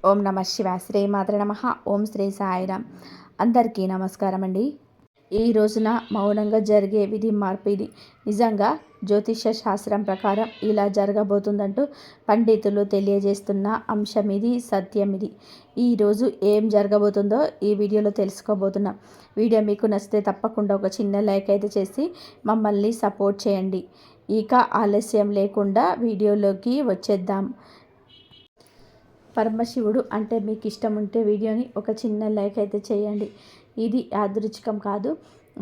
ఓం నమ శివాయ. శ్రీమాత్రే నమః. ఓం శ్రీ సాయిరామ్. అందరికీ నమస్కారం అండి. ఈ రోజున మౌనంగా జరిగే విధి మార్పు ఇది. నిజంగా జ్యోతిష శాస్త్రం ప్రకారం ఇలా జరగబోతుందంటూ పండితులు తెలియజేస్తున్న అంశం ఇది, సత్యం ఇది. ఈరోజు ఏం జరగబోతుందో ఈ వీడియోలో తెలుసుకోబోతున్నాం. వీడియో మీకు నచ్చితే తప్పకుండా ఒక చిన్న లైక్ అయితే చేసి మమ్మల్ని సపోర్ట్ చేయండి. ఇక ఆలస్యం లేకుండా వీడియోలోకి వచ్చేద్దాం. పరమశివుడు అంటే మీకు ఇష్టం ఉంటే వీడియోని ఒక చిన్న లైక్ అయితే చేయండి. ఇది యాదృచ్ఛికం కాదు.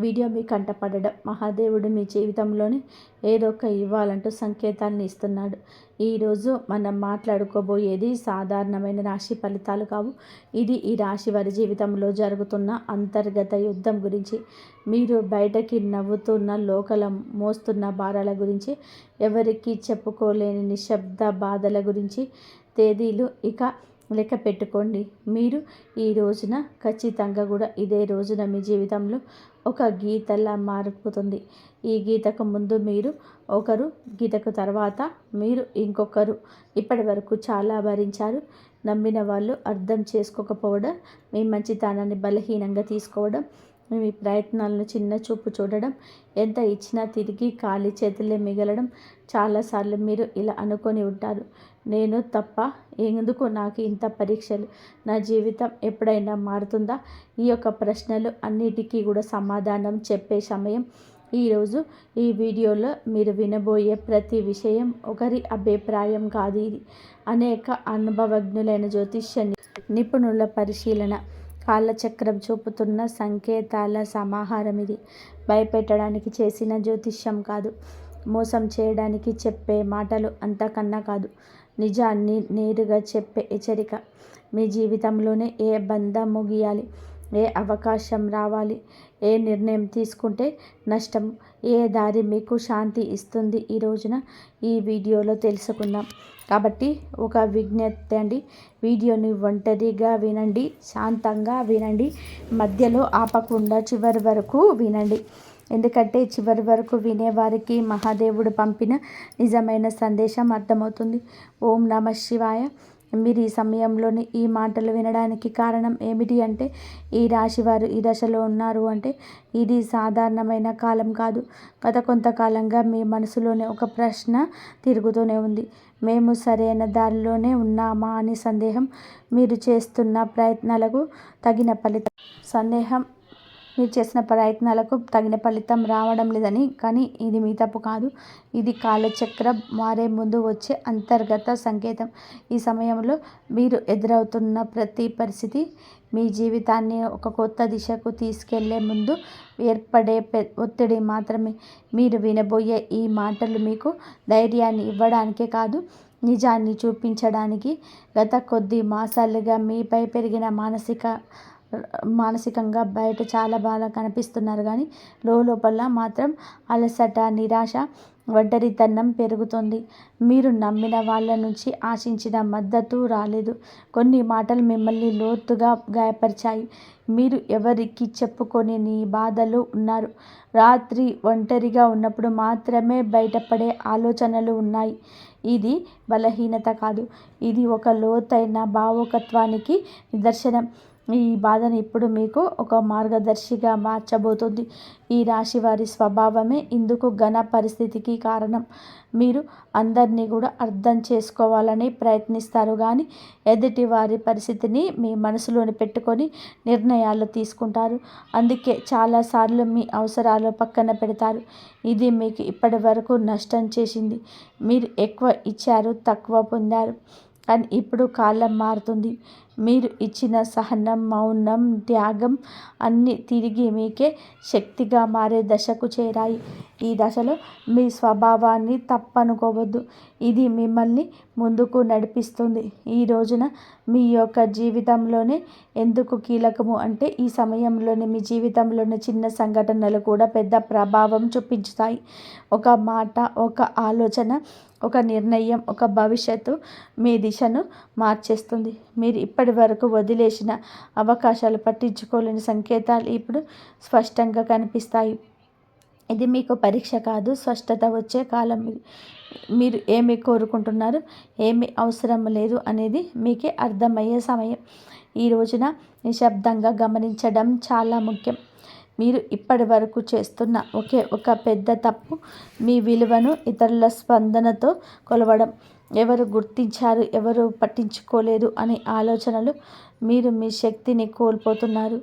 వీడియో మీ కంటపడడం మహాదేవుడు మీ జీవితంలోని ఏదో ఒక ఇవ్వాలంటూ సంకేతాన్ని ఇస్తున్నాడు. ఈరోజు మనం మాట్లాడుకోబోయేది సాధారణమైన రాశి ఫలితాలు కావు. ఇది ఈ రాశి వారి జీవితంలో జరుగుతున్న అంతర్గత యుద్ధం గురించి, మీరు బయటకి నవ్వుతున్న లోకల మోస్తున్న భారాల గురించి, ఎవరికి చెప్పుకోలేని నిశ్శబ్ద బాధల గురించి. తేదీలు ఇక లెక్క పెట్టుకోండి. మీరు ఈ రోజున ఖచ్చితంగా కూడా ఇదే రోజున మీ జీవితంలో ఒక గీతలా మారిపోతుంది. ఈ గీతకు ముందు మీరు ఒకరు, గీతకు తర్వాత మీరు ఇంకొకరు. ఇప్పటి వరకు చాలా భరించారు. నమ్మిన వాళ్ళు అర్థం చేసుకోకపోవడం, మీ మంచితనాన్ని బలహీనంగా తీసుకోవడం, మీ ప్రయత్నాలను చిన్న చూపు చూడడం, ఎంత ఇచ్చినా తిరిగి ఖాళీ చేతులే మిగలడం. చాలాసార్లు మీరు ఇలా అనుకొని ఉంటారు, నేను తప్ప, ఎందుకు నాకు ఇంత పరీక్షలు, నా జీవితం ఎప్పుడైనా మారుతుందా? ఈ యొక్క ప్రశ్నలు అన్నిటికీ కూడా సమాధానం చెప్పే సమయం ఈరోజు. ఈ వీడియోలో మీరు వినబోయే ప్రతి విషయం ఒకరి అభిప్రాయం కాదు. ఇది అనేక అనుభవజ్ఞులైన జ్యోతిష్య నిపుణుల పరిశీలన, కాలచక్రం చూపుతున్న సంకేతాల సమాహారం. ఇది భయపెట్టడానికి చేసిన జ్యోతిష్యం కాదు, మోసం చేయడానికి చెప్పే మాటలు అంతకన్నా కాదు, నిజాన్ని నేరుగా చెప్పే హెచ్చరిక. మీ జీవితంలోనే ఏ బంధం ముగియాలి, ఏ అవకాశం రావాలి, ఏ నిర్ణయం తీసుకుంటే నష్టం, ఏ దారి మీకు శాంతి ఇస్తుంది, ఈ రోజున ఈ వీడియోలో తెలుసుకుందాం. కాబట్టి ఒక విజ్ఞప్తి అండి, వీడియోని ఒంటరిగా వినండి, శాంతంగా వినండి, మధ్యలో ఆపకుండా చివరి వరకు వినండి. ఎందుకంటే చివరి వరకు వినేవారికి మహాదేవుడు పంపిన నిజమైన సందేశం అర్థమవుతుంది. ఓం నమ శివాయ. మీరు ఈ సమయంలోని ఈ మాటలు వినడానికి కారణం ఏమిటి అంటే, ఈ రాశివారు ఈ దశలో ఉన్నారు అంటే ఇది సాధారణమైన కాలం కాదు. గత కొంతకాలంగా మీ మనసులోనే ఒక ప్రశ్న తిరుగుతూనే ఉంది. మేము సరైన దారిలోనే ఉన్నామా అని సందేహం. మీరు చేస్తున్న ప్రయత్నాలకు తగిన ఫలితం సందేహం మీరు చేసిన ప్రయత్నాలకు తగిన ఫలితం రావడం లేదని. కానీ ఇది మీ తప్పు కాదు. ఇది కాలచక్రం మారే ముందు వచ్చే అంతర్గత సంకేతం. ఈ సమయంలో మీరు ఎదురవుతున్న ప్రతి పరిస్థితి మీ జీవితాన్ని ఒక కొత్త దిశకు తీసుకెళ్లే ముందు ఏర్పడే ఒత్తిడి మాత్రమే. మీరు వినబోయే ఈ మాటలు మీకు ధైర్యాన్ని ఇవ్వడానికే కాదు, నిజాన్ని చూపించడానికి. గత కొద్ది మాసాలుగా మీపై పెరిగిన మానసికంగా బయట చాలా బాగా కనిపిస్తున్నారు, కానీ లోపల మాత్రం అలసట, నిరాశ, ఒంటరితనం పెరుగుతుంది. మీరు నమ్మిన వాళ్ళ నుంచి ఆశించిన మద్దతు రాలేదు. కొన్ని మాటలు మిమ్మల్ని లోతుగా గాయపరిచాయి. మీరు ఎవరికి చెప్పుకొని నీ బాధలు ఉన్నారు. రాత్రి ఒంటరిగా ఉన్నప్పుడు మాత్రమే బయటపడే ఆలోచనలు ఉన్నాయి. ఇది బలహీనత కాదు, ఇది ఒక లోతైన భావుకత్వానికి నిదర్శనం. ఈ బాధను ఇప్పుడు మీకు ఒక మార్గదర్శిగా మార్చబోతుంది. ఈ రాశి వారి స్వభావమే ఇందుకు ఘన పరిస్థితికి కారణం. మీరు అందరినీ కూడా అర్థం చేసుకోవాలని ప్రయత్నిస్తారు, కానీ ఎదుటి వారి పరిస్థితిని మీ మనసులోని పెట్టుకొని నిర్ణయాలు తీసుకుంటారు. అందుకే చాలాసార్లు మీ అవసరాలు పక్కన పెడతారు. ఇది మీకు ఇప్పటి వరకు నష్టం చేసింది. మీరు ఎక్కువ ఇచ్చారు, తక్కువ పొందారు. కానీ ఇప్పుడు కాలం మారుతుంది. మీరు ఇచ్చిన సహనం, మౌనం, త్యాగం అన్నీ తిరిగి మీకే శక్తిగా మారే దశకు చేరాయి. ఈ దశలో మీ స్వభావాన్ని తప్పనుకోవద్దు. ఇది మిమ్మల్ని ముందుకు నడిపిస్తుంది. ఈ రోజున మీ యొక్క జీవితంలోనే ఎందుకు కీలకము అంటే, ఈ సమయంలోనే మీ జీవితంలోని చిన్న సంఘటనలు కూడా పెద్ద ప్రభావం చూపించుతాయి. ఒక మాట, ఒక ఆలోచన, ఒక నిర్ణయం, ఒక భవిష్యత్తు మీ దిశను మార్చేస్తుంది. మీరు ఇప్పటి వరకు వదిలేసిన అవకాశాలు, పట్టించుకోలేని సంకేతాలు ఇప్పుడు స్పష్టంగా కనిపిస్తాయి. ఇది మీకు పరీక్ష కాదు, స్పష్టత వచ్చే కాలం ఇది. మీరు ఏమి కోరుకుంటున్నారు, ఏమి అవసరం లేదు అనేది మీకే అర్థమయ్యే సమయం. ఈ రోజున నిశ్శబ్దంగా గమనించడం చాలా ముఖ్యం. మీరు ఇప్పటి వరకు చేస్తున్న ఒకే ఒక పెద్ద తప్పు మీ విలువను ఇతరుల స్పందనతో కొలవడం. ఎవరు గుర్తించారు, ఎవరు పట్టించుకోలేదు అనే ఆలోచనలు మీరు మీ శక్తిని కోల్పోతున్నారు.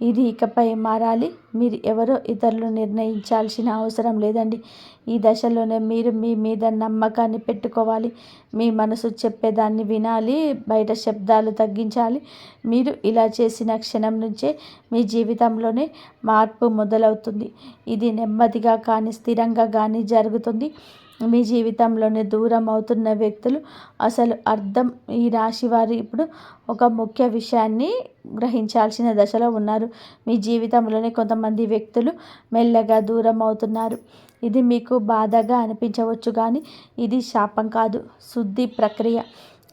ఇది ఇకపై మారాలి. మీరు ఎవరో ఇతరులు నిర్ణయించాల్సిన అవసరం లేదండి. ఈ దశలోనే మీరు మీ మీద నమ్మకాన్ని పెట్టుకోవాలి. మీ మనసు చెప్పేదాన్ని వినాలి, బయట శబ్దాలు తగ్గించాలి. మీరు ఇలా చేసిన క్షణం నుంచే మీ జీవితంలోనే మార్పు మొదలవుతుంది. ఇది నెమ్మదిగా కానీ స్థిరంగా కానీ జరుగుతుంది. మీ జీవితంలోనే దూరం అవుతున్న వ్యక్తులు అసలు అర్థం. ఈ రాశి వారు ఇప్పుడు ఒక ముఖ్య విషయాన్ని గ్రహించాల్సిన దశలో ఉన్నారు. మీ జీవితంలోనే కొంతమంది వ్యక్తులు మెల్లగా దూరం అవుతున్నారు. ఇది మీకు బాధగా అనిపించవచ్చు, కానీ ఇది శాపం కాదు, శుద్ధి ప్రక్రియ.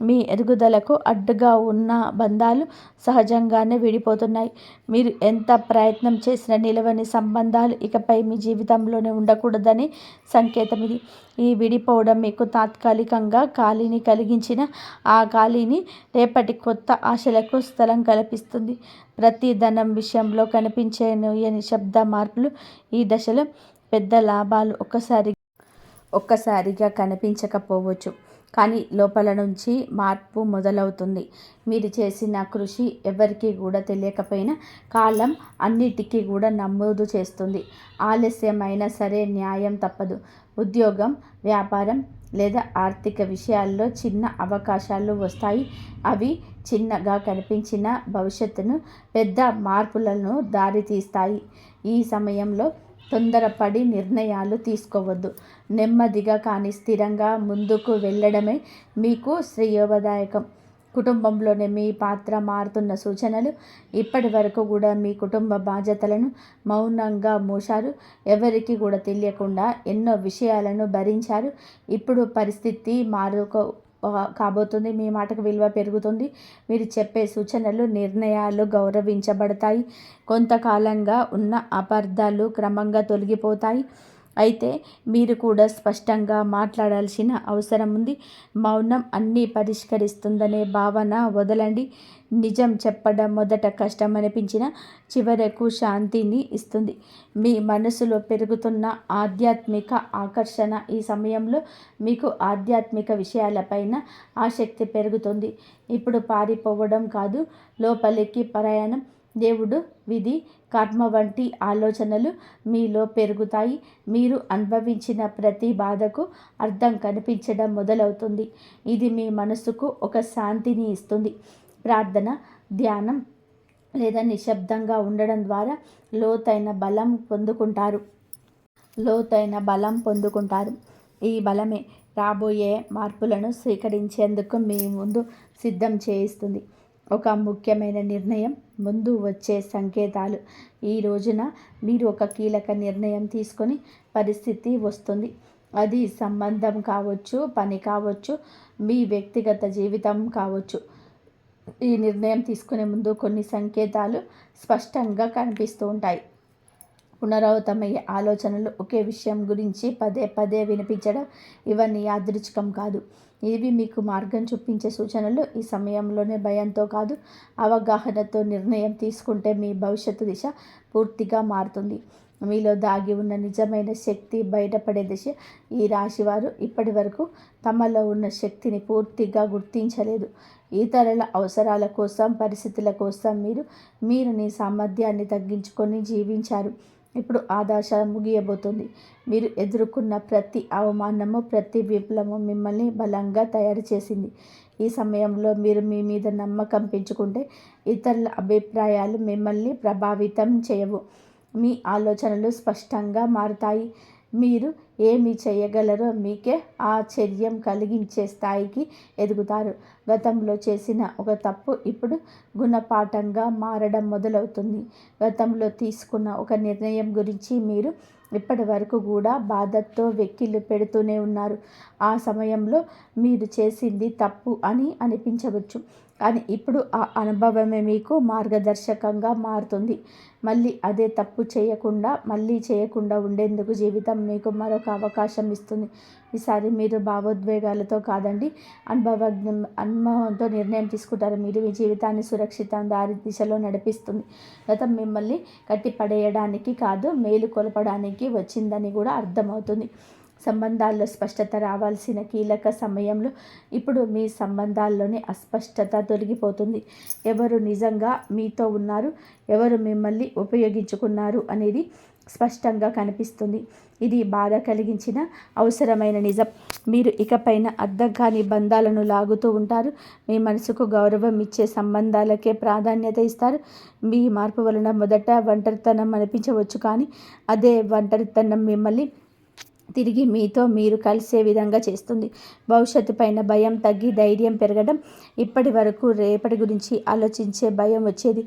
మీ ఎదుగుదలకు అడ్డుగా ఉన్న బంధాలు సహజంగానే విడిపోతున్నాయి. మీరు ఎంత ప్రయత్నం చేసినా నిలవని సంబంధాలు ఇకపై మీ జీవితంలోనే ఉండకూడదని సంకేతం ఇది. ఈ విడిపోవడం మీకు తాత్కాలికంగా ఖాళీని కలిగించిన ఆ ఖాళీని రేపటి కొత్త ఆశలకు స్థలం కల్పిస్తుంది. ప్రతి ధనం విషయంలో కనిపించే నిశ్శబ్ద మార్పులు ఈ దశలో పెద్ద లాభాలు ఒక్కసారిగా కనిపించకపోవచ్చు, కానీ లోపల నుంచి మార్పు మొదలవుతుంది. మీరు చేసిన కృషి ఎవరికి కూడా తెలియకపోయినా కాలం అన్నిటికీ కూడా నమోదు చేస్తుంది. ఆలస్యమైనా సరే న్యాయం తప్పదు. ఉద్యోగం, వ్యాపారం లేదా ఆర్థిక విషయాల్లో చిన్న అవకాశాలు వస్తాయి. అవి చిన్నగా కనిపించిన భవిష్యత్తును పెద్ద మార్పులను దారితీస్తాయి. ఈ సమయంలో తొందరపడి నిర్ణయాలు తీసుకోవద్దు. నెమ్మదిగా కానీ స్థిరంగా ముందుకు వెళ్ళడమే మీకు శ్రేయోదాయకం. కుటుంబంలోనే మీ పాత్ర మారుతున్న సూచనలు. ఇప్పటి వరకు కూడా మీ కుటుంబ బాధ్యతలను మౌనంగా మోశారు. ఎవరికి కూడా తెలియకుండా ఎన్నో విషయాలను భరించారు. ఇప్పుడు పరిస్థితి కాబోతుంది. మీ మాటకు విలువ పెరుగుతుంది. మీరు చెప్పే సూచనలు, నిర్ణయాలు గౌరవించబడతాయి. కొంతకాలంగా ఉన్న అపార్థాలు క్రమంగా తొలగిపోతాయి. అయితే మీరు కూడా స్పష్టంగా మాట్లాడాల్సిన అవసరం ఉంది. మౌనం అన్నీ పరిష్కరిస్తుందనే భావన వదలండి. నిజం చెప్పడం మొదట కష్టం అనిపించినా చివరకు శాంతిని ఇస్తుంది. మీ మనసులో పెరుగుతున్న ఆధ్యాత్మిక ఆకర్షణ. ఈ సమయంలో మీకు ఆధ్యాత్మిక విషయాలపైన ఆసక్తి పెరుగుతుంది. ఇప్పుడు పారిపోవడం కాదు, లోపలికి ప్రయాణం. దేవుడు, విధి, కర్మ వంటి ఆలోచనలు మీలో పెరుగుతాయి. మీరు అనుభవించిన ప్రతి బాధకు అర్థం కనిపించడం మొదలవుతుంది. ఇది మీ మనసుకు ఒక శాంతిని ఇస్తుంది. ప్రార్థన, ధ్యానం లేదా నిశ్శబ్దంగా ఉండడం ద్వారా లోతైన బలం పొందుకుంటారు. ఈ బలమే రాబోయే మార్పులను స్వీకరించేందుకు మీ ముందు సిద్ధం చేయిస్తుంది. ఒక ముఖ్యమైన నిర్ణయం ముందు వచ్చే సంకేతాలు. ఈ రోజున మీరు ఒక కీలక నిర్ణయం తీసుకొని పరిస్థితి వస్తుంది. అది సంబంధం కావచ్చు, పని కావచ్చు, మీ వ్యక్తిగత జీవితం కావచ్చు. ఈ నిర్ణయం తీసుకునే ముందు కొన్ని సంకేతాలు స్పష్టంగా కనిపిస్తూ ఉంటాయి. పునరావృతమయ్యే ఆలోచనలు, ఒకే విషయం గురించి పదే పదే వినిపించడం, ఇవన్నీ యాదృచ్ఛికం కాదు. ఇవి మీకు మార్గం చూపించే సూచనలు. ఈ సమయంలోనే భయంతో కాదు, అవగాహనతో నిర్ణయం తీసుకుంటే మీ భవిష్యత్తు దిశ పూర్తిగా మారుతుంది. మీలో దాగి ఉన్న నిజమైన శక్తి బయటపడే దిశ. ఈ రాశివారు ఇప్పటి వరకు తమలో ఉన్న శక్తిని పూర్తిగా గుర్తించలేదు. ఇతరుల అవసరాల కోసం, పరిస్థితుల కోసం మీరు మీ సామర్థ్యాన్ని తగ్గించుకొని జీవించారు. ఇప్పుడు ఆ దశ ముగియబోతుంది. మీరు ఎదుర్కొన్న ప్రతి అవమానము, ప్రతి విఫలము మిమ్మల్ని బలంగా తయారు చేసింది. ఈ సమయంలో మీరు మీ మీద నమ్మకం పెంచుకుంటే ఇతరుల అభిప్రాయాలు మిమ్మల్ని ప్రభావితం చేయవు. మీ ఆలోచనలు స్పష్టంగా మారుతాయి. మీరు ఏమి చేయగలరో మీకే ఆశ్చర్యం కలిగించే స్థాయికి ఎదుగుతారు. గతంలో చేసిన ఒక తప్పు ఇప్పుడు గుణపాఠంగా మారడం మొదలవుతుంది. గతంలో తీసుకున్న ఒక నిర్ణయం గురించి మీరు ఇప్పటి వరకు కూడా బాధతో వెక్కిళ్ళు పెడుతూనే ఉన్నారు. ఆ సమయంలో మీరు చేసింది తప్పు అని అనిపించవచ్చు, కానీ ఇప్పుడు ఆ అనుభవమే మీకు మార్గదర్శకంగా మారుతుంది. మళ్ళీ అదే తప్పు చేయకుండా ఉండేందుకు జీవితం మీకు మరొక అవకాశం ఇస్తుంది. ఈసారి మీరు భావోద్వేగాలతో కాదండి, అనుభవంతో నిర్ణయం తీసుకుంటారు. మీరు మీ జీవితాన్ని సురక్షిత దారి దిశలో నడిపిస్తుంది. గతం మిమ్మల్ని కట్టిపడేయడానికి కాదు, మేలు కొలపడానికి వచ్చిందని కూడా అర్థమవుతుంది. సంబంధాల్లో స్పష్టత రావాల్సిన కీలక సమయంలో ఇప్పుడు మీ సంబంధాల్లోనే అస్పష్టత తొలగిపోతుంది. ఎవరు నిజంగా మీతో ఉన్నారు, ఎవరు మిమ్మల్ని ఉపయోగించుకున్నారు అనేది స్పష్టంగా కనిపిస్తుంది. ఇది బాధ కలిగించిన అవసరమైన నిజం. మీరు ఇకపైన అర్థం కాని బంధాలను లాగుతూ ఉంటారు. మీ మనసుకు గౌరవం ఇచ్చే సంబంధాలకే ప్రాధాన్యత ఇస్తారు. మీ మార్పు వలన మొదట ఒంటరితనం అనిపించవచ్చు, కానీ అదే ఒంటరితనం మిమ్మల్ని తిరిగి మీతో మీరు కలిసే విధంగా చేస్తుంది. భవిష్యత్తు పైన భయం తగ్గి ధైర్యం పెరగడం. ఇప్పటి వరకు రేపటి గురించి ఆలోచించే భయం వచ్చేది.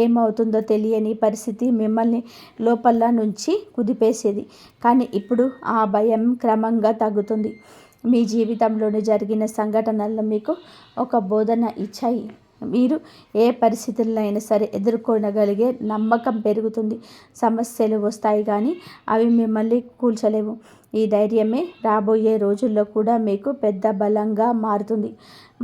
ఏమవుతుందో తెలియని పరిస్థితి మిమ్మల్ని లోపల నుంచి కుదిపేసేది. కానీ ఇప్పుడు ఆ భయం క్రమంగా తగ్గుతుంది. మీ జీవితంలోని జరిగిన సంఘటనలు మీకు ఒక బోధన ఇచ్చాయి. మీరు ఏ పరిస్థితులైనా సరే ఎదుర్కొనగలిగే నమ్మకం పెరుగుతుంది. సమస్యలు వస్తాయి, కానీ అవి మిమ్మల్ని కూల్చలేవు. ఈ ధైర్యమే రాబోయే రోజుల్లో కూడా మీకు పెద్ద బలంగా మారుతుంది.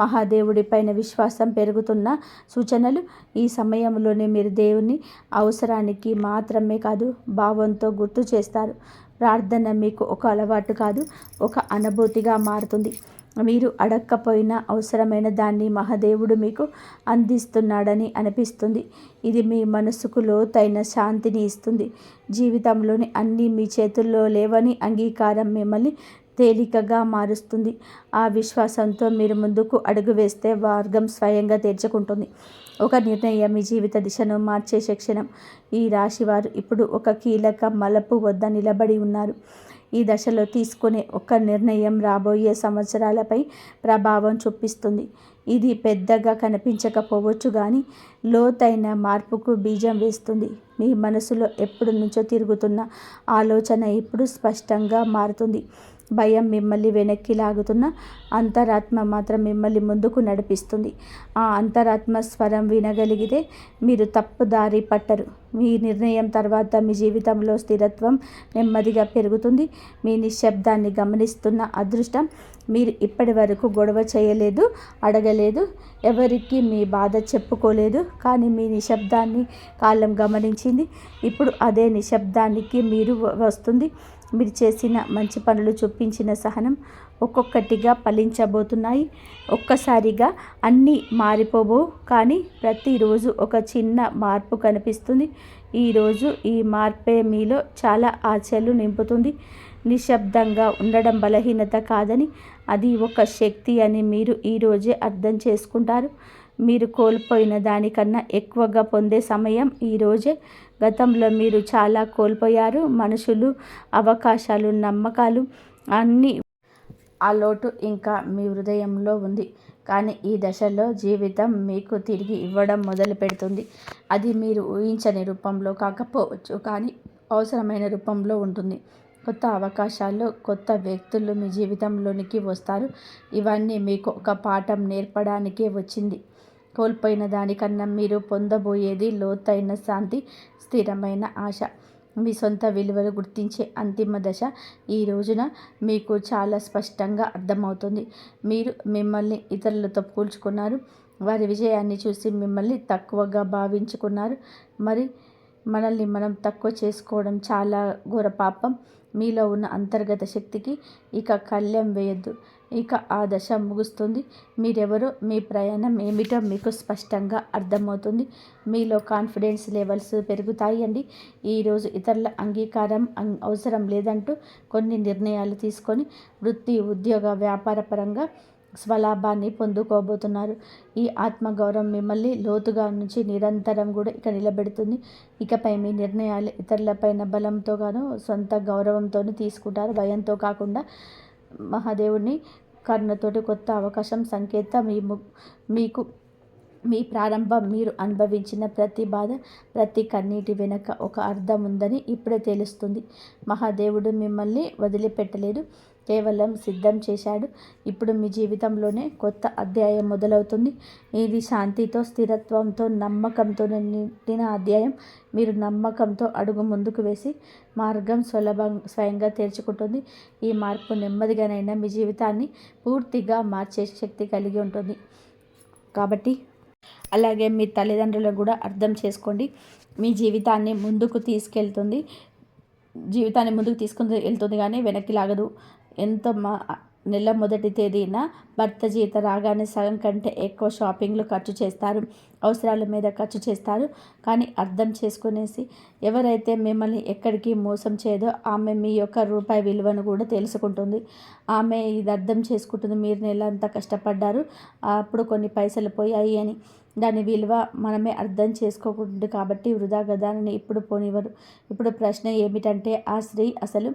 మహాదేవుడి పైన విశ్వాసం పెరుగుతున్న సూచనలు. ఈ సమయంలోనే మీరు దేవుని అవసరానికి మాత్రమే కాదు, భావంతో గుర్తు చేస్తారు. ప్రార్థన మీకు ఒక అలవాటు కాదు, ఒక అనుభూతిగా మారుతుంది. మీరు అడక్కపోయినా అవసరమైన దాన్ని మహాదేవుడు మీకు అందిస్తున్నాడని అనిపిస్తుంది. ఇది మీ మనసుకు లోతైన శాంతిని ఇస్తుంది. జీవితంలోని అన్నీ మీ చేతుల్లో లేవని అంగీకారం మిమ్మల్ని తేలికగా మారుస్తుంది. ఆ విశ్వాసంతో మీరు ముందుకు అడుగు వేస్తే మార్గం స్వయంగా తెరుచుకుంటుంది. ఒక నిర్ణయం మీ జీవిత దిశను మార్చే క్షణం. ఈ రాశివారు ఇప్పుడు ఒక కీలక మలుపు వద్ద నిలబడి ఉన్నారు. ఈ దశలో తీసుకునే ఒక నిర్ణయం రాబోయే సంవత్సరాలపై ప్రభావం చూపిస్తుంది. ఇది పెద్దగా కనిపించకపోవచ్చు, కానీ లోతైన మార్పుకు బీజం వేస్తుంది. మీ మనసులో ఎప్పటి నుంచో తిరుగుతున్న ఆలోచన ఇప్పుడు స్పష్టంగా మారుతుంది. భయం మిమ్మల్ని వెనక్కి లాగుతున్న అంతరాత్మ మాత్రం మిమ్మల్ని ముందుకు నడిపిస్తుంది. ఆ అంతరాత్మ స్వరం వినగలిగితే మీరు తప్పు దారి పట్టరు. మీ నిర్ణయం తర్వాత మీ జీవితంలో స్థిరత్వం నెమ్మదిగా పెరుగుతుంది. మీ నిశ్శబ్దాన్ని గమనిస్తున్న అదృష్టం. మీరు ఇప్పటి వరకు గొడవ చేయలేదు, అడగలేదు, ఎవరికి మీ బాధ చెప్పుకోలేదు, కానీ మీ నిశ్శబ్దాన్ని కాలం గమనించింది. ఇప్పుడు అదే నిశ్శబ్దానికి మీరు వస్తుంది. మీరు చేసిన మంచి పనులు, చూపించిన సహనం ఒక్కొక్కటిగా ఫలించబోతున్నాయి. ఒక్కసారిగా అన్నీ మారిపోబో, కానీ ప్రతిరోజు ఒక చిన్న మార్పు కనిపిస్తుంది. ఈరోజు ఈ మార్పే మీలో చాలా ఆశలు నింపుతుంది. నిశ్శబ్దంగా ఉండడం బలహీనత కాదని, అది ఒక శక్తి అని మీరు ఈరోజే అర్థం చేసుకుంటారు. మీరు కోల్పోయిన దానికన్నా ఎక్కువగా పొందే సమయం ఈరోజే. గతంలో మీరు చాలా కోల్పోయారు. మనుషులు, అవకాశాలు, నమ్మకాలు అన్నీ. ఆ లోటు ఇంకా మీ హృదయంలో ఉంది. కానీ ఈ దశలో జీవితం మీకు తిరిగి ఇవ్వడం మొదలు పెడుతుంది. అది మీరు ఊహించని రూపంలో కాకపోవచ్చు, కానీ అవసరమైన రూపంలో ఉంటుంది. కొత్త అవకాశాలు, కొత్త వ్యక్తులు మీ జీవితంలోనికి వస్తారు. ఇవన్నీ మీకు ఒక పాఠం నేర్పడానికే వచ్చింది. కోల్పోయిన దానికన్నా మీరు పొందబోయేది లోతైన శాంతి, స్థిరమైన ఆశ. మీ సొంత విలువలు గుర్తించే అంతిమ దశ ఈ రోజున మీకు చాలా స్పష్టంగా అర్థమవుతుంది. మీరు మిమ్మల్ని ఇతరులతో పోల్చుకున్నారు. వారి విజయాన్ని చూసి మిమ్మల్ని తక్కువగా భావించుకున్నారు. మరి మనల్ని మనం తక్కువ చేసుకోవడం చాలా ఘోర పాపం. మీలో ఉన్న అంతర్గత శక్తికి ఇక కళ్ళెం వేయొద్దు. ఇక ఆ దశ ముగుస్తుంది. మీరెవరో, మీ ప్రయాణం ఏమిటో మీకు స్పష్టంగా అర్థమవుతుంది. మీలో కాన్ఫిడెన్స్ లెవెల్స్ పెరుగుతాయి అండి. ఈరోజు ఇతరుల అంగీకారం అవసరం లేదంటూ కొన్ని నిర్ణయాలు తీసుకొని వృత్తి, ఉద్యోగ, వ్యాపార పరంగా స్వలాభాన్ని పొందుకోబోతున్నారు. ఈ ఆత్మగౌరవం మిమ్మల్ని లోతుగా నుంచి నిరంతరం కూడా ఇక నిలబెడుతుంది. ఇకపై మీ నిర్ణయాలు ఇతరులపైన బలంతో గాను, సొంత గౌరవంతోనూ తీసుకుంటారు, భయంతో కాకుండా. మహాదేవుని కరుణతోటి కొత్త అవకాశం సంకేతం మీకు. మీ ప్రారంభం. మీరు అనుభవించిన ప్రతి బాధ, ప్రతి కన్నీటి వెనుక ఒక అర్థం ఉందని ఇప్పుడే తెలుస్తుంది. మహాదేవుడు మిమ్మల్ని వదిలిపెట్టలేదు. కేవలం సిద్ధం చేశాడు. ఇప్పుడు మీ జీవితంలోనే కొత్త అధ్యాయం మొదలవుతుంది. ఇది శాంతితో, స్థిరత్వంతో, నమ్మకంతో నిండిన అధ్యాయం. మీరు నమ్మకంతో అడుగు ముందుకు వేసి మార్గం స్వయంగా తెరుచుకుంటుంది. ఈ మార్పు నెమ్మదిగానైనా మీ జీవితాన్ని పూర్తిగా మార్చే శక్తి కలిగి ఉంటుంది. కాబట్టి అలాగే మీ తల్లిదండ్రులను కూడా అర్థం చేసుకోండి. మీ జీవితాన్ని ముందుకు తీసుకుని వెళ్తుంది కానీ వెనక్కి లాగదు. నెల మొదటి తేదీన భర్త జీతం రాగానే సగం కంటే ఎక్కువ షాపింగ్లు ఖర్చు చేస్తారు, అవసరాల మీద ఖర్చు చేస్తారు. కానీ అర్థం చేసుకునేసి ఎవరైతే మిమ్మల్ని ఎక్కడికి మోసం చేయదో ఆమె మీ యొక్క రూపాయి విలువను కూడా తెలుసుకుంటుంది. ఆమె ఇది అర్థం చేసుకుంటుంది, మీరు నెల అంతా కష్టపడ్డారు, అప్పుడు కొన్ని పైసలు పోయాయి అని. దాని విలువ మనమే అర్థం చేసుకోకూడదు కాబట్టి వృధా గదాన్ని ఇప్పుడు పోనివ్వరు. ఇప్పుడు ప్రశ్న ఏమిటంటే, ఆ స్త్రీ అసలు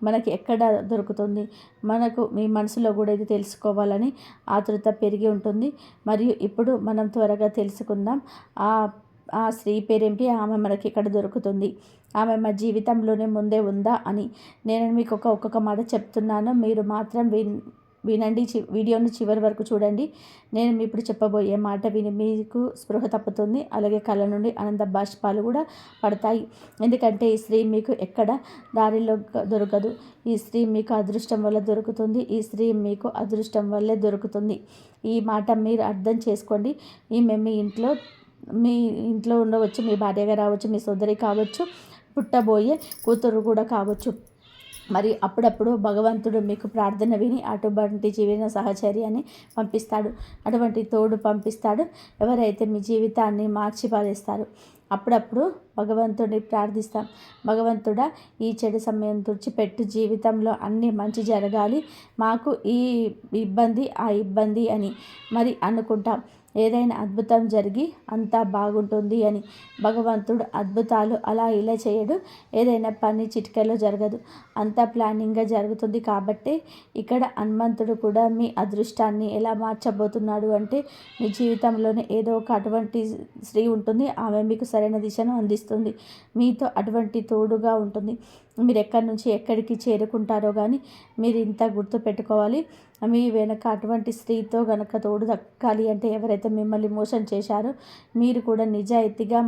మనకి ఎక్కడ దొరుకుతుంది? మనకు మీ మనసులో కూడా ఇది తెలుసుకోవాలని ఆతృత పెరిగి ఉంటుంది. మరియు ఇప్పుడు మనం త్వరగా తెలుసుకుందాం. ఆ స్త్రీ పేరేంటి, ఆమె మనకి ఎక్కడ దొరుకుతుంది, ఆమె మా జీవితంలోనే ముందే ఉందా అని. నేను మీకు ఒక్కొక్క మాట చెప్తున్నాను, మీరు మాత్రం వినండి. వీడియోని చివరి వరకు చూడండి. నేను ఇప్పుడు చెప్పబోయే మాట విని మీకు స్పృహ తప్పుతుంది. అలాగే కళ్ళ నుండి ఆనంద బాష్పాలు కూడా పడతాయి. ఎందుకంటే ఈ స్త్రీ మీకు ఎక్కడ దారిలో దొరకదు. ఈ స్త్రీ మీకు అదృష్టం వల్ల దొరుకుతుంది. ఈ స్త్రీ మీకు అదృష్టం వల్లే దొరుకుతుంది. ఈ మాట మీరు అర్థం చేసుకోండి. ఈమె మీ ఇంట్లో ఉండవచ్చు, మీ భార్యగా రావచ్చు, మీ సోదరి కావచ్చు, పుట్టబోయే కూతురు కూడా కావచ్చు. మరి అప్పుడప్పుడు భగవంతుడు మీకు ప్రార్థన విని అటువంటి జీవన సహచర్యాన్ని పంపిస్తాడు, అటువంటి తోడు పంపిస్తాడు. ఎవరైతే మీ జీవితాన్ని మార్చి పారేస్తారు. అప్పుడప్పుడు భగవంతుడిని ప్రార్థిస్తాం, భగవంతుడా ఈ చెడు సమయం తుడిచిపెట్టు, జీవితంలో అన్నీ మంచి జరగాలి, మాకు ఈ ఇబ్బంది ఆ ఇబ్బంది అని మరి అనుకుంటాం. ఏదైనా అద్భుతం జరిగి అంతా బాగుంటుంది అని. భగవంతుడు అద్భుతాలు అలా ఇలా చేయడు. ఏదైనా పని చిటికెలో జరగదు, అంతా ప్లానింగ్గా జరుగుతుంది. కాబట్టి ఇక్కడ హనుమంతుడు కూడా మీ అదృష్టాన్ని ఎలా మార్చబోతున్నాడు అంటే, మీ జీవితంలోనే ఏదో ఒక అటువంటి స్త్రీ ఉంటుంది, ఆమె మీకు సరైన దిశను అందిస్తుంది, మీతో అటువంటి తోడుగా ఉంటుంది. మీరు ఎక్కడి నుంచి ఎక్కడికి చేరుకుంటారో కానీ మీరు ఇంత గుర్తు పెట్టుకోవాలి. మీ వెనక అటువంటి స్త్రీతో గనక తోడు దక్కాలి అంటే, ఎవరైతే మిమ్మల్ని మోసం చేశారో మీరు కూడా నిజాయితీగా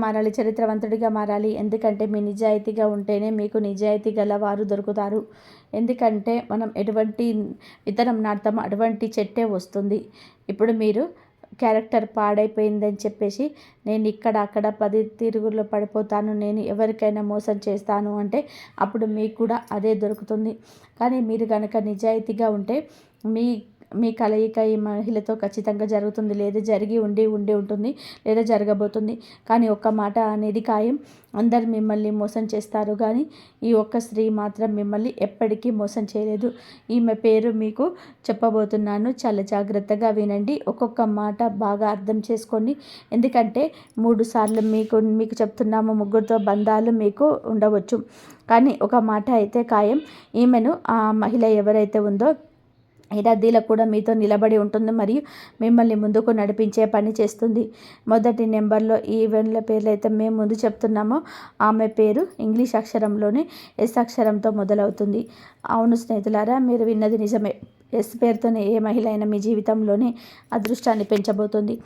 మారాలి, చరిత్రవంతుడిగా మారాలి. ఎందుకంటే మీ నిజాయితీగా ఉంటేనే మీకు నిజాయితీ గల వారు దొరుకుతారు. ఎందుకంటే మనం ఎటువంటి విత్తనం నాటుతామో అటువంటి చెట్టే వస్తుంది. ఇప్పుడు మీరు క్యారెక్టర్ పాడైపోయిందని చెప్పేసి నేను అక్కడ 10 తిరుగుల్లో పడిపోతాను, నేను ఎవరికైనా మోసం చేస్తాను అంటే అప్పుడు మీకు కూడా అదే దొరుకుతుంది. కానీ మీరు కనుక నిజాయితీగా ఉంటే మీ కలయిక ఈ మహిళతో ఖచ్చితంగా జరుగుతుంది, లేదా జరిగి ఉండి ఉంటుంది, లేదా జరగబోతుంది. కానీ ఒక్క మాట అనేది ఖాయం, అందరు మిమ్మల్ని మోసం చేస్తారు కానీ ఈ ఒక్క స్త్రీ మాత్రం మిమ్మల్ని ఎప్పటికీ మోసం చేయలేదు. ఈమె పేరు మీకు చెప్పబోతున్నాను, చాలా జాగ్రత్తగా వినండి. ఒక్కొక్క మాట బాగా అర్థం చేసుకోండి. ఎందుకంటే 3 సార్లు మీకు చెప్తున్నాము, ముగ్గురితో బంధాలు మీకు ఉండవచ్చు. కానీ ఒక మాట అయితే ఖాయం, ఈమెను ఆ మహిళ ఎవరైతే ఉందో ఈ రద్దీలో కూడా మీతో నిలబడి ఉంటుంది మరియు మిమ్మల్ని ముందుకు నడిపించే పని చేస్తుంది. మొదటి నెంబర్లో ఈవెన్ల పేర్లు అయితే మేము ముందు చెప్తున్నామో ఆమె పేరు ఇంగ్లీష్ అక్షరంలోనే ఎస్ అక్షరంతో మొదలవుతుంది. అవును స్నేహితులారా, మీరు విన్నది నిజమే. ఎస్ పేరుతోనే ఏ మహిళ అయినా మీ జీవితంలోనే అదృష్టాన్ని పెంచబోతుంది,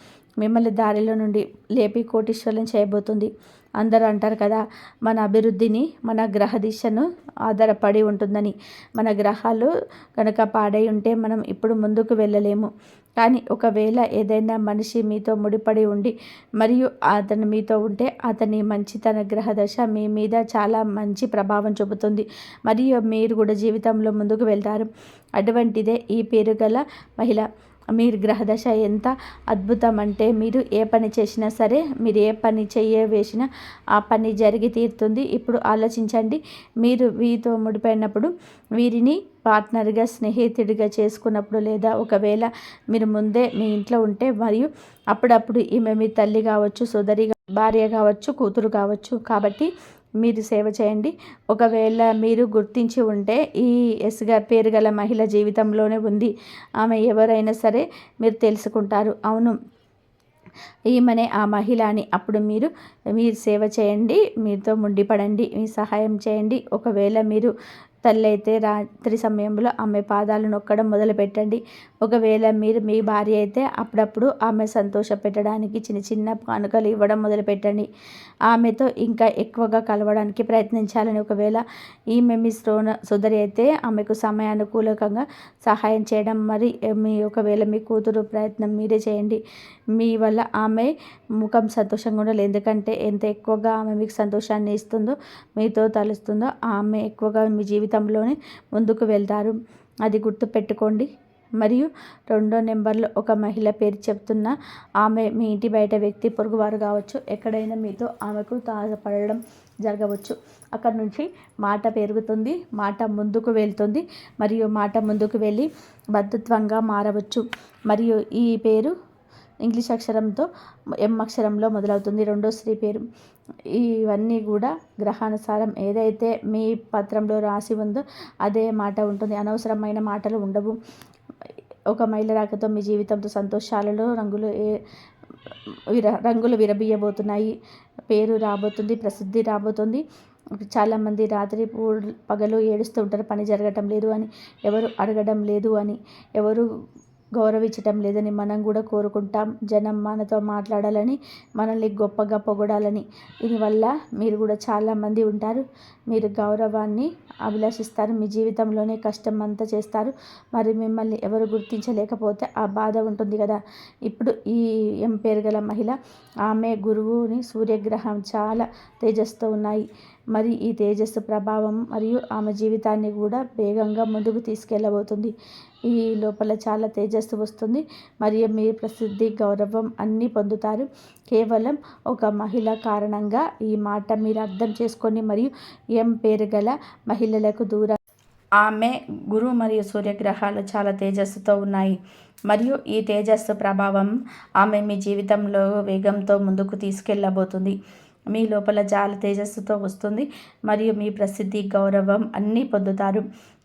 మిమ్మల్ని దారిలో నుండి లేపి కోటీశ్వరులను చేయబోతుంది. అందరూ అంటారు కదా, మన అభివృద్ధిని మన గ్రహ దిశను ఆధారపడి ఉంటుందని. మన గ్రహాలు కనుక పాడై ఉంటే మనం ఇప్పుడు ముందుకు వెళ్ళలేము. కానీ ఒకవేళ ఏదైనా మనిషి మీతో ముడిపడి ఉండి మరియు అతను మీతో ఉంటే అతని మంచితన గ్రహ దశ మీ మీద చాలా మంచి ప్రభావం చూపుతుంది మరియు మీరు కూడా జీవితంలో ముందుకు వెళ్తారు. అటువంటిదే ఈ పేరు గల మహిళ. మీరు గ్రహదశ ఎంత అద్భుతం అంటే, మీరు ఏ పని చేసినా సరే, మీరు ఏ పని వేసినా ఆ పని జరిగి తీరుతుంది. ఇప్పుడు ఆలోచించండి, మీరు వీరితో ముడిపోయినప్పుడు, వీరిని పార్ట్నర్గా స్నేహితుడిగా చేసుకున్నప్పుడు, లేదా ఒకవేళ మీరు ముందే మీ ఇంట్లో ఉంటే మరియు అప్పుడప్పుడు ఈమె మీ తల్లి కావచ్చు, సోదరి, భార్య కావచ్చు, కూతురు కావచ్చు. కాబట్టి మీరు సేవ చేయండి. ఒకవేళ మీరు గుర్తించి ఉంటే ఈ ఎస్గా పేరు గల మహిళ జీవితంలోనే ఉంది. ఆమె ఎవరైనా సరే మీరు తెలుసుకుంటారు. అవును, ఈమెనే ఆ మహిళ అని. అప్పుడు మీరు సేవ చేయండి, మీతో ముండిపడండి, మీ సహాయం చేయండి. ఒకవేళ మీరు పెళ్ళైతే రాత్రి సమయంలో ఆమె పాదాలు నొక్కడం మొదలుపెట్టండి. ఒకవేళ మీరు మీ భార్య అయితే అప్పుడప్పుడు ఆమె సంతోష పెట్టడానికి చిన్న చిన్న కానుకలు ఇవ్వడం మొదలుపెట్టండి. ఆమెతో ఇంకా ఎక్కువగా కలవడానికి ప్రయత్నించాలని. ఒకవేళ ఈమె మీ సోదరి అయితే ఆమెకు సమయానుకూలంగా సహాయం చేయడం. మరి ఒకవేళ మీ కూతురు ప్రయత్నం మీరే చేయండి. మీ వల్ల ఆమె ముఖం సంతోషంగా ఉండాలి. ఎందుకంటే ఎంత ఎక్కువగా ఆమె మీకు సంతోషాన్ని ఇస్తుందో, మీతో తలుస్తుందో ఆమె ఎక్కువగా మీ జీవితంలోనే ముందుకు వెళ్తారు. అది గుర్తుపెట్టుకోండి. మరియు 2వ నెంబర్లో ఒక మహిళ పేరు చెప్తున్న ఆమె మీ ఇంటి బయట వ్యక్తి, పొరుగువారు కావచ్చు. ఎక్కడైనా మీతో ఆమెకు తాజపడడం జరగవచ్చు. అక్కడ నుంచి మాట పెరుగుతుంది, మాట ముందుకు వెళ్తుంది మరియు మాట ముందుకు వెళ్ళి బంధుత్వంగా మారవచ్చు. మరియు ఈ పేరు ఇంగ్లీష్ అక్షరంతో ఎం అక్షరంలో మొదలవుతుంది. 2వ స్త్రీ పేరు. ఇవన్నీ కూడా గ్రహానుసారం ఏదైతే మీ పత్రంలో రాసి ఉందో అదే మాట ఉంటుంది. అనవసరమైన మాటలు ఉండవు. ఒక మహిళ రాకతో మీ జీవితంతో సంతోషాలలో రంగులు విరబీయబోతున్నాయి. పేరు రాబోతుంది, ప్రసిద్ధి రాబోతుంది. చాలామంది రాత్రి పగలు ఏడుస్తూ ఉంటారు, పని జరగటం లేదు అని, ఎవరు అడగడం లేదు అని, ఎవరు గౌరవించటం లేదని. మనం కూడా కోరుకుంటాం జనం మనతో మాట్లాడాలని, మనల్ని గొప్పగా పొగడాలని. దీనివల్ల మీరు కూడా చాలామంది ఉంటారు. మీరు గౌరవాన్ని అభిలాషిస్తారు, మీ జీవితంలోనే కష్టం అంతా చేస్తారు. మరి మిమ్మల్ని ఎవరు గుర్తించలేకపోతే ఆ బాధ ఉంటుంది కదా. ఇప్పుడు ఈ ఎం పేరు గల మహిళ, ఆమె గురువుని సూర్యగ్రహం చాలా తేజస్సుతో ఉన్నాయి. మరి ఈ తేజస్సు ప్రభావం మరియు ఆమె జీవితాన్ని కూడా వేగంగా ముందుకు తీసుకెళ్ళబోతుంది. ఈ లోపల చాలా తేజస్సు వస్తుంది మరియు మీ ప్రసిద్ధి, గౌరవం అన్నీ పొందుతారు. కేవలం ఒక మహిళ కారణంగా. ఈ మాట మీరు అర్థం చేసుకొని మరియు ఎం పేరు గల మహిళలకు దూరం. ఆమె గురు మరియు సూర్యగ్రహాలు చాలా తేజస్సుతో ఉన్నాయి మరియు ఈ తేజస్సు ప్రభావం ఆమె మీ జీవితంలో వేగంతో ముందుకు తీసుకెళ్ళబోతుంది. మీ లోపల చాలా తేజస్సుతో వస్తుంది మరియు మీ ప్రసిద్ధి, గౌరవం అన్నీ పొందుతారు.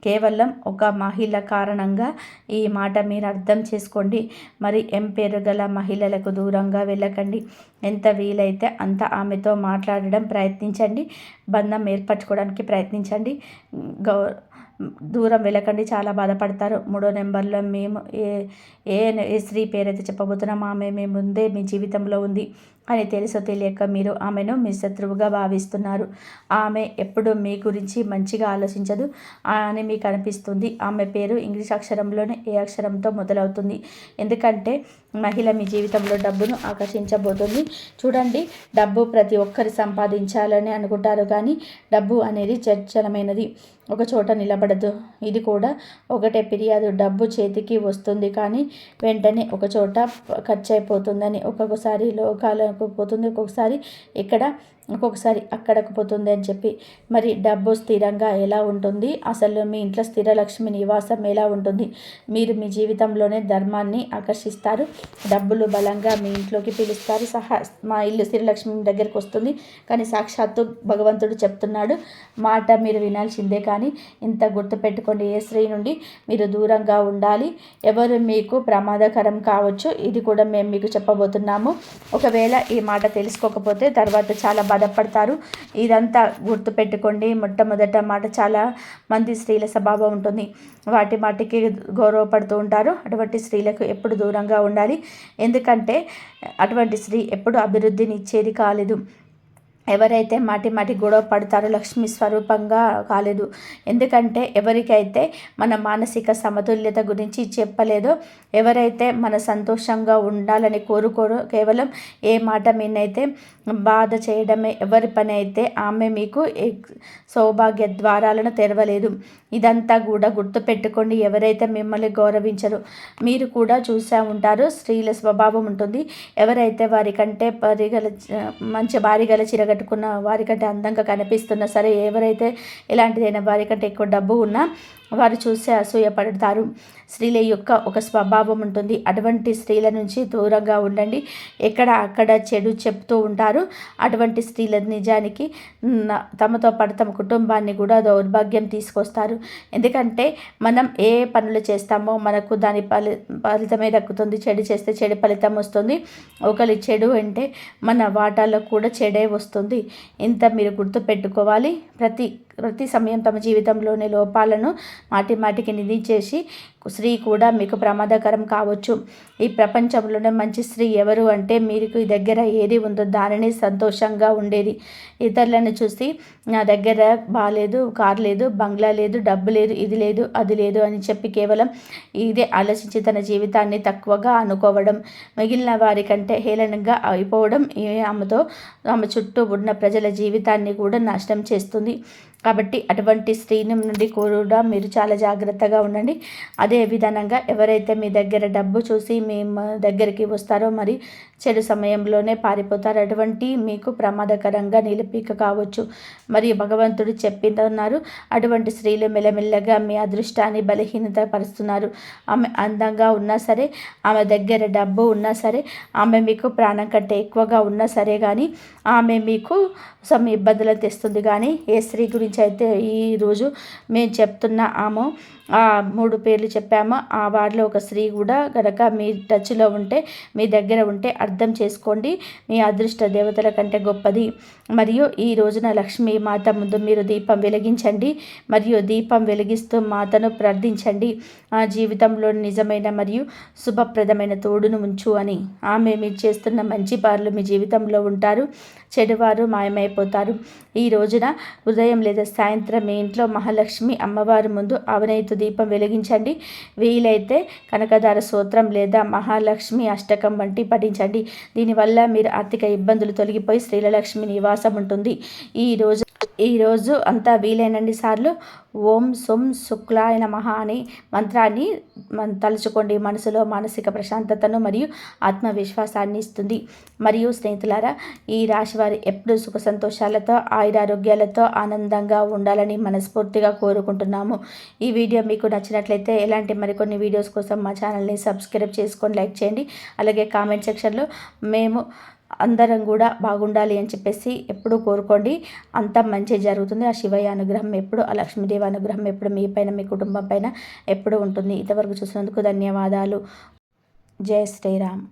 కేవలం ఒక మహిళ కారణంగా. ఈ మాట మీరు అర్థం చేసుకోండి. మరి ఎం పేరు గల మహిళలకు దూరంగా వెళ్ళకండి. ఎంత వీలైతే అంత ఆమెతో మాట్లాడడం ప్రయత్నించండి. బంధం ఏర్పరచుకోవడానికి ప్రయత్నించండి. దూరం వెళ్ళకండి, చాలా బాధపడతారు. 3వ నెంబర్లో మేము ఏ స్త్రీ పేరైతే చెప్పబోతున్నామో ఆమె మీ ముందే మీ జీవితంలో ఉంది అని తెలుసో తెలియక మీరు ఆమెను మీ శత్రువుగా భావిస్తున్నారు. ఆమె ఎప్పుడు మీ గురించి మంచిగా ఆలోచించదు అని మీకు అనిపిస్తుంది. ఆమె పేరు ఇంగ్లీష్ అక్షరంలోనే ఏ అక్షరంతో మొదలవుతుంది. ఎందుకంటే మహిళ మీ జీవితంలో డబ్బును ఆకర్షించబోతుంది. చూడండి, డబ్బు ప్రతి ఒక్కరు సంపాదించాలని అనుకుంటారు, కానీ డబ్బు అనేది చంచలమైనది, ఒక చోట నిలబడదు. ఇది కూడా ఒకటే ఫిర్యాదు. డబ్బు చేతికి వస్తుంది కానీ వెంటనే ఒక చోట ఖర్చు అయిపోతుందని. ఒక్కొక్కసారి లోకాలకు పోతుంది, ఒక్కొక్కసారి అక్కడకు పోతుంది అని చెప్పి. మరి డబ్బు స్థిరంగా ఎలా ఉంటుంది? అసలు మీ ఇంట్లో స్థిర లక్ష్మి నివాసం ఎలా ఉంటుంది? మీరు మీ జీవితంలోనే ధర్మాన్ని ఆకర్షిస్తారు. డబ్బులు బలంగా మీ ఇంట్లోకి పిలుస్తారు. మా ఇల్లు స్థిరలక్ష్మి దగ్గరికి వస్తుంది. కానీ సాక్షాత్తు భగవంతుడు చెప్తున్నాడు, మాట మీరు వినాల్సిందే. కానీ ఇంత గుర్తుపెట్టుకోండి, ఏ స్త్రీ నుండి మీరు దూరంగా ఉండాలి. ఎవరు మీకు ప్రమాదకరం కావచ్చు, ఇది కూడా మేము మీకు చెప్పబోతున్నాము. ఒకవేళ ఈ మాట తెలుసుకోకపోతే తర్వాత చాలా బాధపడతారు. ఇదంతా గుర్తుపెట్టుకోండి. మొట్టమొదట మాట, చాలా మంది స్త్రీల స్వభావం ఉంటుంది, వాటికి గౌరవపడుతూ ఉంటారు. అటువంటి స్త్రీలకు ఎప్పుడు దూరంగా ఉండాలి. ఎందుకంటే అటువంటి స్త్రీ ఎప్పుడు అభివృద్ధిని ఇచ్చేది కాలేదు. ఎవరైతే మాటి గొడవ పడతారో లక్ష్మి స్వరూపంగా కాలేదు. ఎందుకంటే ఎవరికైతే మన మానసిక సమతుల్యత గురించి చెప్పలేదో, ఎవరైతే మన సంతోషంగా ఉండాలని కోరుకోరో, కేవలం ఏ మాట మీనైతే బాధ చేయడమే ఎవరి పని అయితే ఆమె మీకు సౌభాగ్య ద్వారాలను తెరవలేదు. ఇదంతా కూడా గుర్తుపెట్టుకోండి. ఎవరైతే మిమ్మల్ని గౌరవించరు, మీరు కూడా చూసే ఉంటారు, స్త్రీల స్వభావం ఉంటుంది. ఎవరైతే వారికంటే మంచి భారీగల చిరగట్టుకున్న, వారికంటే అందంగా కనిపిస్తున్నా సరే, ఎవరైతే ఎలాంటిదైనా వారికంటే ఎక్కువ డబ్బు ఉన్నా వారు చూసే అసూయపడతారు. స్త్రీల యొక్క ఒక స్వభావం ఉంటుంది. అటువంటి స్త్రీల నుంచి దూరంగా ఉండండి. అక్కడ చెడు చెప్తూ ఉంటారు. అటువంటి స్త్రీల నిజానికి తమతో పాటు తమ కుటుంబాన్ని కూడా దౌర్భాగ్యం తీసుకొస్తారు. ఎందుకంటే మనం ఏ పనులు చేస్తామో మనకు దాని ఫలితమే దక్కుతుంది. చెడు చేస్తే చెడు ఫలితం వస్తుంది. ఒకరి చెడు అంటే మన వాటాలో కూడా చెడే వస్తుంది. ఇంత మీరు గుర్తుపెట్టుకోవాలి. ప్రతి ప్రతి సమయం తమ జీవితంలోని లోపాలను మాటిమాటికి నిందించేసి స్త్రీ కూడా మీకు ప్రమాదకరం కావచ్చు. ఈ ప్రపంచంలోనే మంచి స్త్రీ ఎవరు అంటే మీకు దగ్గర ఏది ఉందో దానిని సంతోషంగా ఉండేది. ఇతరులను చూసి నా దగ్గర బాగాలేదు, కారు లేదు, బంగ్లా లేదు, డబ్బు లేదు, ఇది లేదు, అది లేదు అని చెప్పి కేవలం ఇదే ఆలోచించి తన జీవితాన్ని తక్కువగా అనుకోవడం, మిగిలిన వారి కంటే హేళనంగా అయిపోవడం ఆమె చుట్టూ ఉన్న ప్రజల జీవితాన్ని కూడా నాశనం చేస్తుంది. కాబట్టి అటువంటి స్త్రీని నుండి కూడా మీరు చాలా జాగ్రత్తగా ఉండండి. అదే విధానంగా ఎవరైతే మీ దగ్గర డబ్బు చూసి మీ దగ్గరికి వస్తారో మరి చెడు సమయంలోనే పారిపోతారు. అటువంటి మీకు ప్రమాదకరంగా నిలిపిక కావచ్చు. మరియు భగవంతుడు చెప్తున్నారు, అటువంటి స్త్రీలు మెల్లమెల్లగా మీ అదృష్టాన్ని బలహీనత పరుస్తున్నారు. ఆమె అందంగా ఉన్నా సరే, ఆమె దగ్గర డబ్బు ఉన్నా సరే, ఆమె మీకు ప్రాణం కంటే ఎక్కువగా ఉన్నా సరే కానీ ఆమె మీకు ఇబ్బందులు తెస్తుంది. కానీ ఏ స్త్రీ గురించి అయితే ఈరోజు మేము చెప్తున్న ఆమె 3 పేర్లు చెప్పామో ఆ వారిలో ఒక స్త్రీ కూడా కనుక మీ టచ్లో ఉంటే, మీ దగ్గర ఉంటే అర్థం చేసుకోండి, మీ అదృష్ట దేవతల కంటే గొప్పది. మరియు ఈ రోజున లక్ష్మీ మాత ముందు మీరు దీపం వెలిగించండి. మరియు దీపం వెలిగిస్తూ మాతను ప్రార్థించండి, ఆ జీవితంలో నిజమైన మరియు శుభప్రదమైన తోడును ఉంచు అని. ఆమె మీరు చేస్తున్న మంచి పనులు మీ జీవితంలో ఉంటారు, చెడువారు మాయమైపోతారు. ఈ రోజున ఉదయం లేదా సాయంత్రం మీ ఇంట్లో మహాలక్ష్మి అమ్మవారి ముందు అవనైతు దీపం వెలిగించండి. వీలైతే కనకదార స్తోత్రం లేదా మహాలక్ష్మి అష్టకం వంటి పఠించండి. దీనివల్ల మీరు ఆర్థిక ఇబ్బందులు తొలగిపోయి శ్రీలక్ష్మి నివాసం ఉంటుంది. ఈరోజు అంతా వీలైనన్ని సార్లు ఓం సోం శుక్లాయ నమః అనే మంత్రాన్ని తలుచుకోండి. మనసులో మానసిక ప్రశాంతతను మరియు ఆత్మవిశ్వాసాన్ని ఇస్తుంది. మరియు స్నేహితులారా, ఈ రాశి వారు ఎప్పుడు సుఖ సంతోషాలతో ఆయురారోగ్యాలతో ఆనందంగా ఉండాలని మనస్ఫూర్తిగా కోరుకుంటున్నాము. ఈ వీడియో మీకు నచ్చినట్లయితే ఎలాంటి మరికొన్ని వీడియోస్ కోసం మా ఛానల్ని సబ్స్క్రైబ్ చేసుకొని లైక్ చేయండి. అలాగే కామెంట్ సెక్షన్లో మేము అందరం కూడా బాగుండాలి అని చెప్పేసి ఎప్పుడూ కోరుకోండి. అంతా మంచి జరుగుతుంది. ఆ శివయ్య అనుగ్రహం ఎప్పుడు, ఆ లక్ష్మీదేవి అనుగ్రహం ఎప్పుడు మీ పైన, మీ కుటుంబం పైన ఎప్పుడు ఉంటుంది. ఇంతవరకు చూసినందుకు ధన్యవాదాలు. జై శ్రీరామ్.